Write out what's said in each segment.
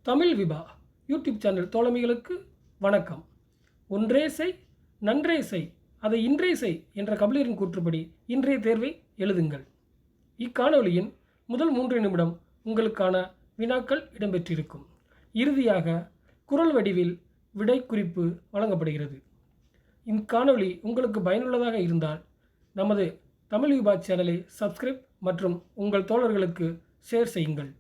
Tamil Vibha YouTube channel தோழமைகளுக்கு வணக்கம். ஒன்றே செய் நன்றே செய் அதை இன்றே செய் என்ற கபிலரின் கூற்றுப்படி இன்றைய தேர்வை எழுதுங்கள். இக்காணொலியின் முதல் 3 நிமிடம் உங்களுக்கான வினாக்கள் இடம்பெற்றிருக்கும். இறுதியாக குறள் வடிவில் விடை குறிப்பு வழங்கப்படுகிறது. இக்காணொலி உங்களுக்கு பயனுள்ளதாக இருந்தால் நமது தமிழ் விபா சேனலை சப்ஸ்கிரைப் மற்றும் உங்கள் தோழர்களுக்கு ஷேர் செய்யுங்கள்.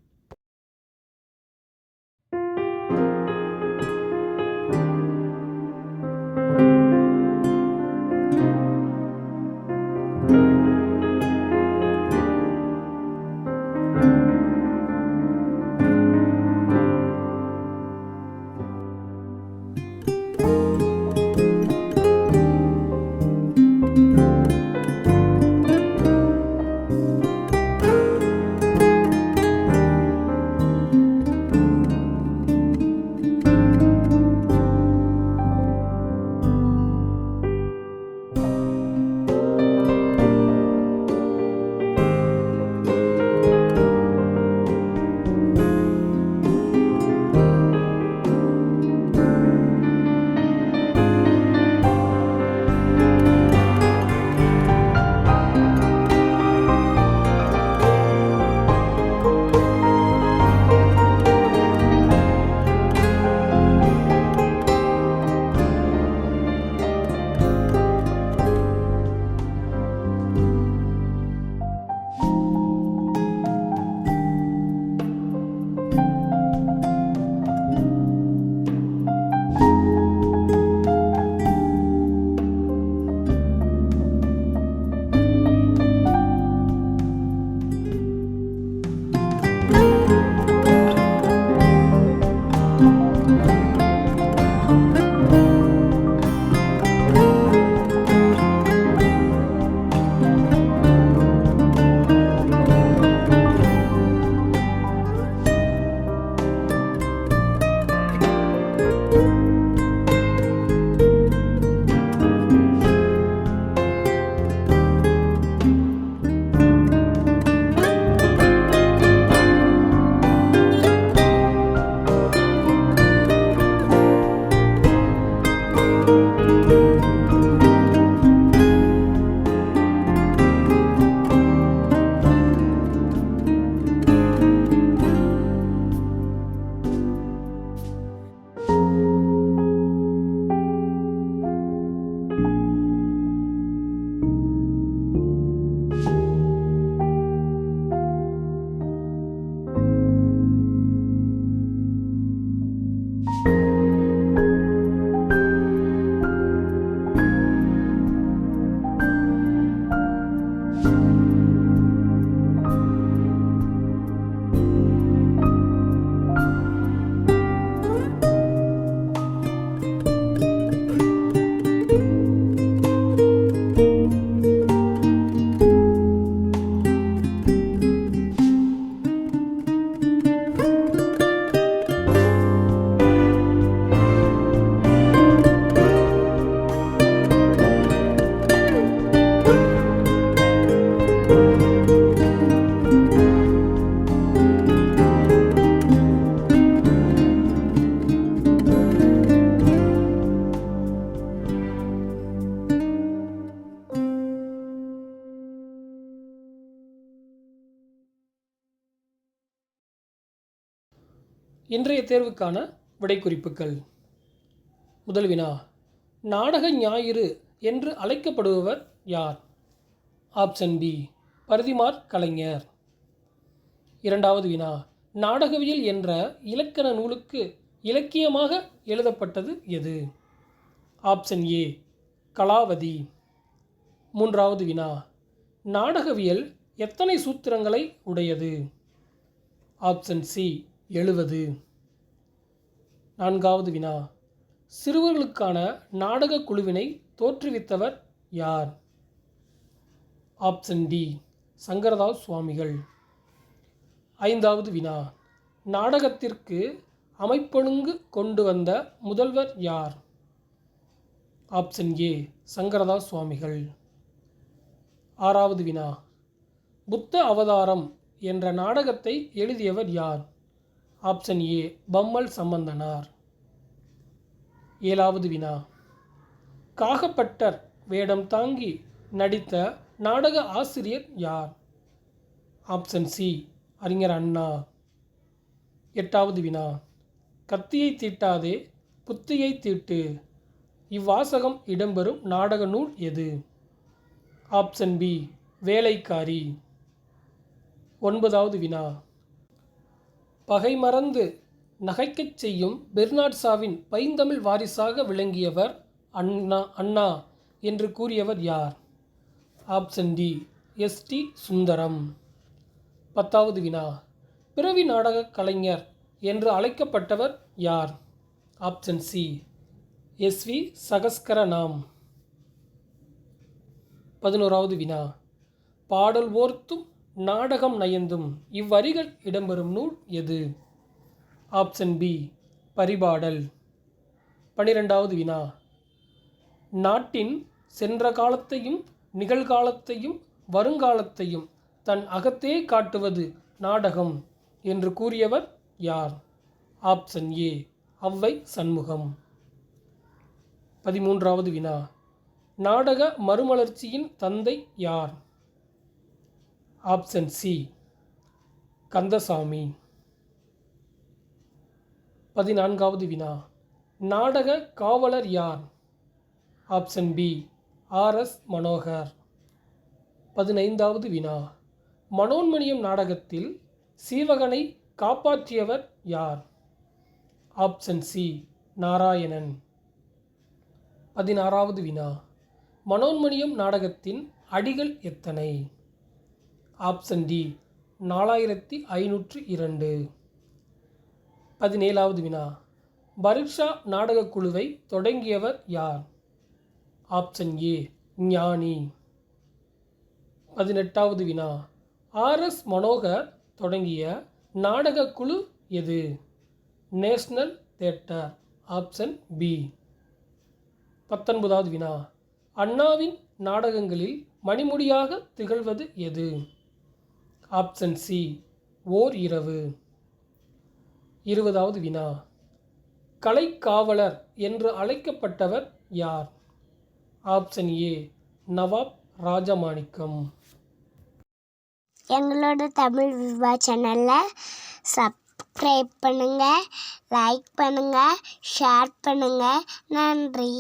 இன்றைய தேர்வுக்கான விடைக்குறிப்புகள். முதல் வினா, நாடக ஞாயிறு என்று அழைக்கப்படுபவர் யார்? Option B, Parithimar Kalaignar. இரண்டாவது வினா, நாடகவியல் என்ற இலக்கண நூலுக்கு இலக்கியமாக எழுதப்பட்டது எது? Option A, Kalavathi. மூன்றாவது வினா, நாடகவியல் எத்தனை சூத்திரங்களை உடையது? Option C, 70. நான்காவது வினா, சிறுவர்களுக்கான நாடக குழுவினை தோற்றுவித்தவர் யார்? ஆப்ஷன் டி, சங்கரதாஸ் சுவாமிகள். ஐந்தாவது வினா, நாடகத்திற்கு அமைப்பொழுங்கு கொண்டு வந்த முதல்வர் யார்? ஆப்ஷன் ஏ, சங்கரதாஸ் சுவாமிகள். ஆறாவது வினா, புத்த அவதாரம் என்ற நாடகத்தை எழுதியவர் யார்? Option A Pammal Sambandhanar. 7வது வினா. காகப்பட்டர் வேடம் தாங்கி நடித்த நாடக ஆசிரியர் யார்? ஆப்ஷன் சி அறிஞர் அண்ணா. 8வது வினா. கத்தியை தீட்டாதே புத்தியை தீட்டு இவ்வாசகம் இடம்பெறும் நாடக நூல் எது? ஆப்ஷன் பி வேலைக்காரி. 9வது வினா. பகை மறந்து நகைக்கச் செய்யும் பெர்னாட் ஷாவின் பைந்தமிழ் வாரிசாக விளங்கியவர் அண்ணா என்று கூறியவர் யார்? Option D S D. சுந்தரம். 10வது வினா. பிறவி நாடக கலைஞர் என்று அழைக்கப்பட்டவர் யார்? Option C S V. சகஸ்கரநாம். 11வது வினா. பாடல் ஓர்த்தும் நாடகம் நயந்தும் இவ்வரிகள் இடம்பெறும் நூல் எது? Option B Paripadal. 12வது வினா. நாட்டின் சென்ற காலத்தையும் நிகழ்காலத்தையும் வருங்காலத்தையும் தன் அகத்தே காட்டுவது நாடகம் என்று கூறியவர் யார்? Option A Avvai Shanmugam. 13வது வினா. நாடக மறுமலர்ச்சியின் தந்தை யார்? Option C Kandasamy. 14வது வினா. நாடக காவலர் யார்? Option B R S. மனோகர். 15வது வினா. மனோன்மணியம் நாடகத்தில் சீவகனை காப்பாற்றியவர் யார்? Option C Narayanan. 16வது வினா. மனோன்மணியம் நாடகத்தின் அடிகள் எத்தனை? Option D 4502. 17வது வினா. பரீட்சா நாடகக் குழுவை தொடங்கியவர் யார்? ஆப்ஷன் ஏ ஞானி. 18வது வினா. ஆர்.எஸ். மனோகர் தொடங்கிய நாடகக் குழு எது? National theatre. Option B. 19வது வினா. அண்ணாவின் நாடகங்களில் மணிமுடியாக திகழ்வது எது? ஆப்ஷன் சி ஓர் இரவு. 20வது வினா. கலைக்காவலர் என்று அழைக்கப்பட்டவர் யார்? ஆப்ஷன் ஏ நவாப் ராஜமாணிக்கம். எங்களோட தமிழ் விவா சேனலில் சப்ஸ்கிரைப் பண்ணுங்கள், லைக் பண்ணுங்கள், ஷேர் பண்ணுங்கள். நன்றி.